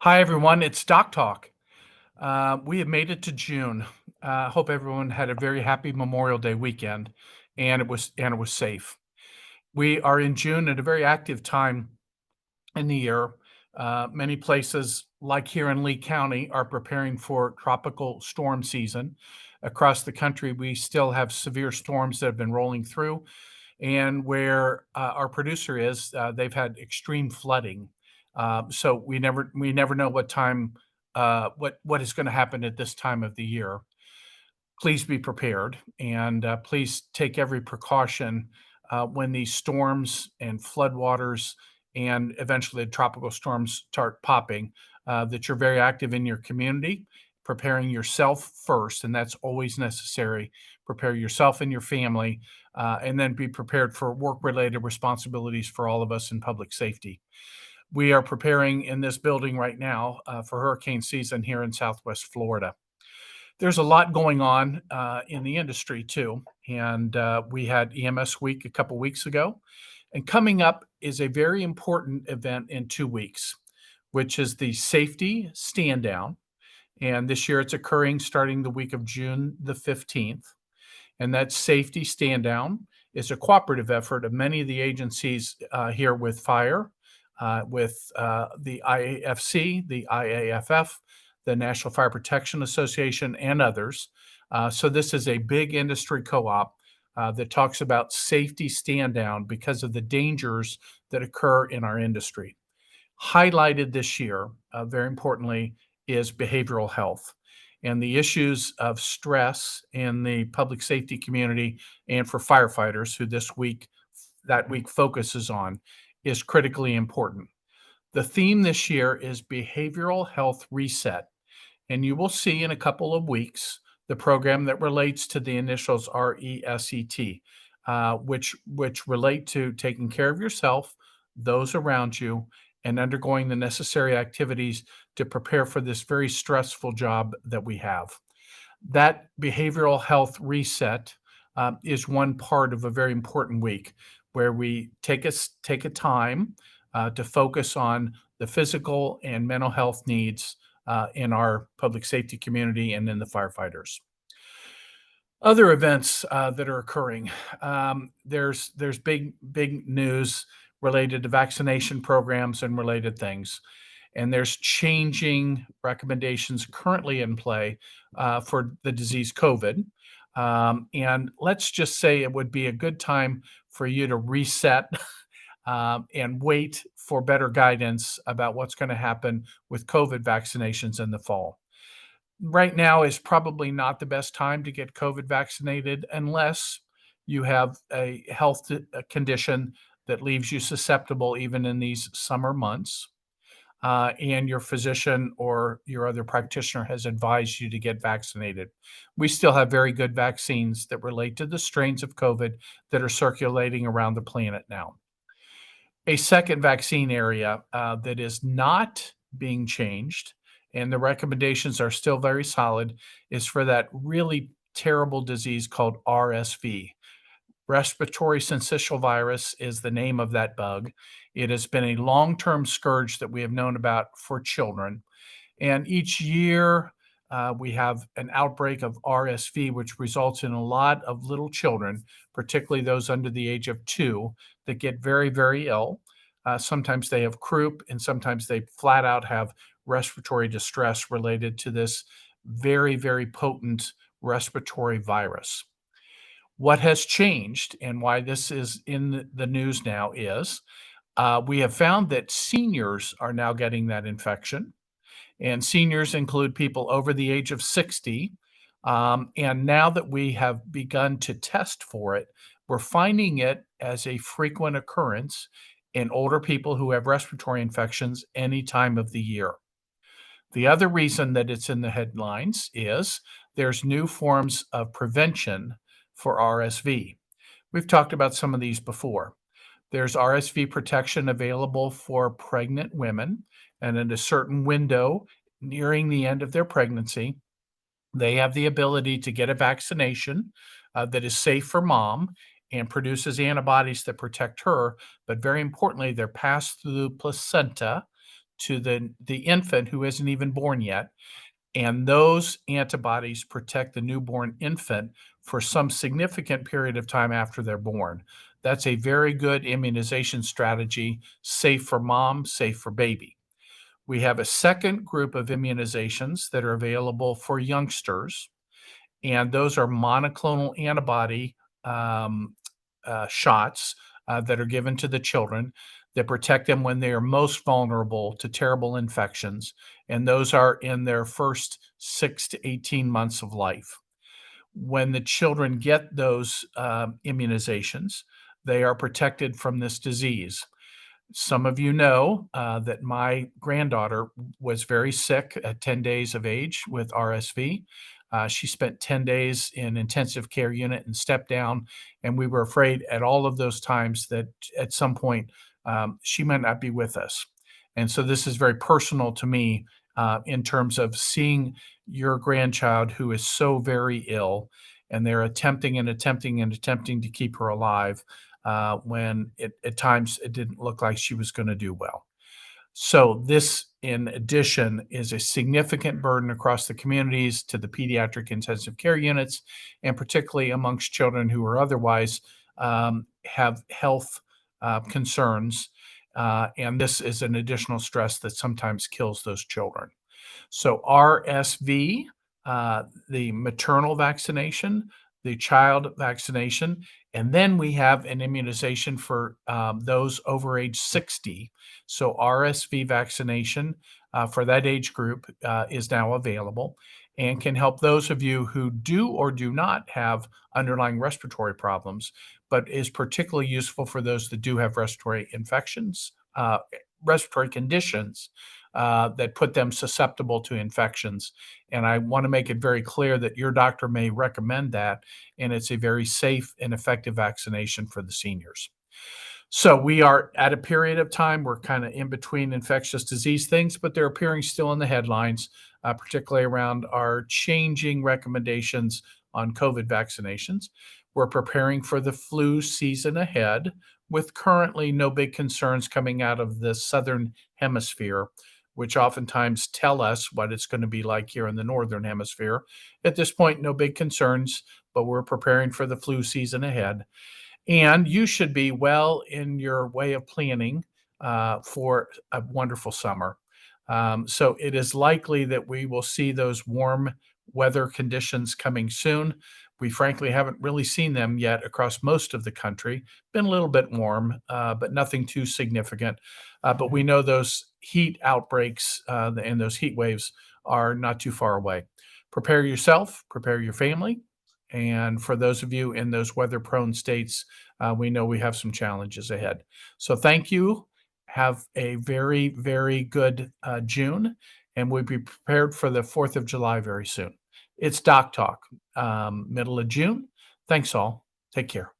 Hi, everyone. It's DocTalk. We have made it to June. Hope everyone had a very happy Memorial Day weekend, and it was safe. We are in June at a very active time in the year. Many places, like here in Lee County, are preparing for tropical storm season. Across the country, we still have severe storms that have been rolling through, and where our producer is, they've had extreme flooding. So we never know what is going to happen at this time of the year. Please be prepared, and please take every precaution when these storms and floodwaters and eventually the tropical storms start popping. That you're very active in your community, preparing yourself first, and that's always necessary. Prepare yourself and your family, and then be prepared for work-related responsibilities for all of us in public safety. We are preparing in this building right now for hurricane season here in Southwest Florida. There's a lot going on in the industry too, and we had EMS Week a couple weeks ago, and coming up is a very important event in 2 weeks, which is the Safety Stand Down, and this year it's occurring starting the week of June the 15th. And that Safety Stand Down is a cooperative effort of many of the agencies here with fire, with the IAFC, the IAFF, the National Fire Protection Association, and others. So this is a big industry co-op that talks about safety stand down because of the dangers that occur in our industry. Highlighted this year, very importantly, is behavioral health and the issues of stress in the public safety community and for firefighters who that week focuses on is critically important. The theme this year is behavioral health reset, and you will see in a couple of weeks the program that relates to the initials RESET, which relate to taking care of yourself, those around you, and undergoing the necessary activities to prepare for this very stressful job that we have. That behavioral health reset is one part of a very important week where we take a time to focus on the physical and mental health needs in our public safety community and in the firefighters. Other events that are occurring. There's big news related to vaccination programs and related things, and there's changing recommendations currently in play for the disease COVID. And let's just say it would be a good time for you to reset and wait for better guidance about what's going to happen with COVID vaccinations in the fall. Right now is probably not the best time to get COVID vaccinated unless you have a health condition that leaves you susceptible even in these summer months, and your physician or your other practitioner has advised you to get vaccinated. We still have very good vaccines that relate to the strains of COVID that are circulating around the planet now. A second vaccine area that is not being changed, and the recommendations are still very solid, is for that really terrible disease called RSV. Respiratory syncytial virus is the name of that bug. It has been a long-term scourge that we have known about for children. And each year, we have an outbreak of RSV, which results in a lot of little children, particularly those under the age of 2, that get very, very ill. Sometimes they have croup, and sometimes they flat out have respiratory distress related to this very, very potent respiratory virus. What has changed and why this is in the news now is we have found that seniors are now getting that infection, and seniors include people over the age of 60. And now that we have begun to test for it, we're finding it as a frequent occurrence in older people who have respiratory infections any time of the year. The other reason that it's in the headlines is there's new forms of prevention for RSV. We've talked about some of these before. There's RSV protection available for pregnant women, and in a certain window nearing the end of their pregnancy, they have the ability to get a vaccination that is safe for mom and produces antibodies that protect her, but very importantly, they're passed through the placenta to the infant who isn't even born yet, and those antibodies protect the newborn infant for some significant period of time after they're born. That's a very good immunization strategy, safe for mom, safe for baby. We have a second group of immunizations that are available for youngsters, and those are monoclonal antibody um, shots that are given to the children that protect them when they are most vulnerable to terrible infections. And those are in their first 6 to 18 months of life. When the children get those immunizations, they are protected from this disease. Some of you know that my granddaughter was very sick at 10 days of age with RSV. She spent 10 days in intensive care unit and step down, and we were afraid at all of those times that at some point she might not be with us. And so this is very personal to me in terms of seeing your grandchild who is so very ill, and they're attempting and attempting and attempting to keep her alive when at times it didn't look like she was going to do well. So this, in addition, is a significant burden across the communities to the pediatric intensive care units, and particularly amongst children who are otherwise have health concerns. And this is an additional stress that sometimes kills those children. So RSV, the maternal vaccination, the child vaccination, and then we have an immunization for those over age 60. So RSV vaccination for that age group is now available and can help those of you who do or do not have underlying respiratory problems, but is particularly useful for those that do have respiratory infections, respiratory conditions that put them susceptible to infections. And I want to make it very clear that your doctor may recommend that, and it's a very safe and effective vaccination for the seniors. So we are at a period of time, we're kind of in between infectious disease things, but they're appearing still in the headlines, particularly around our changing recommendations on COVID vaccinations. We're preparing for the flu season ahead with currently no big concerns coming out of the southern hemisphere, which oftentimes tell us what it's going to be like here in the northern hemisphere. At this point, no big concerns, but we're preparing for the flu season ahead. And you should be well in your way of planning for a wonderful summer. So it is likely that we will see those warm weather conditions coming soon. We frankly haven't really seen them yet across most of the country. Been a little bit warm, but nothing too significant. But we know those heat outbreaks and those heat waves are not too far away. Prepare yourself, prepare your family. And for those of you in those weather prone states, we know we have some challenges ahead. So thank you. Have a very, very good June, and we'll be prepared for the 4th of July very soon. It's Doc Talk, middle of June. Thanks all. Take care.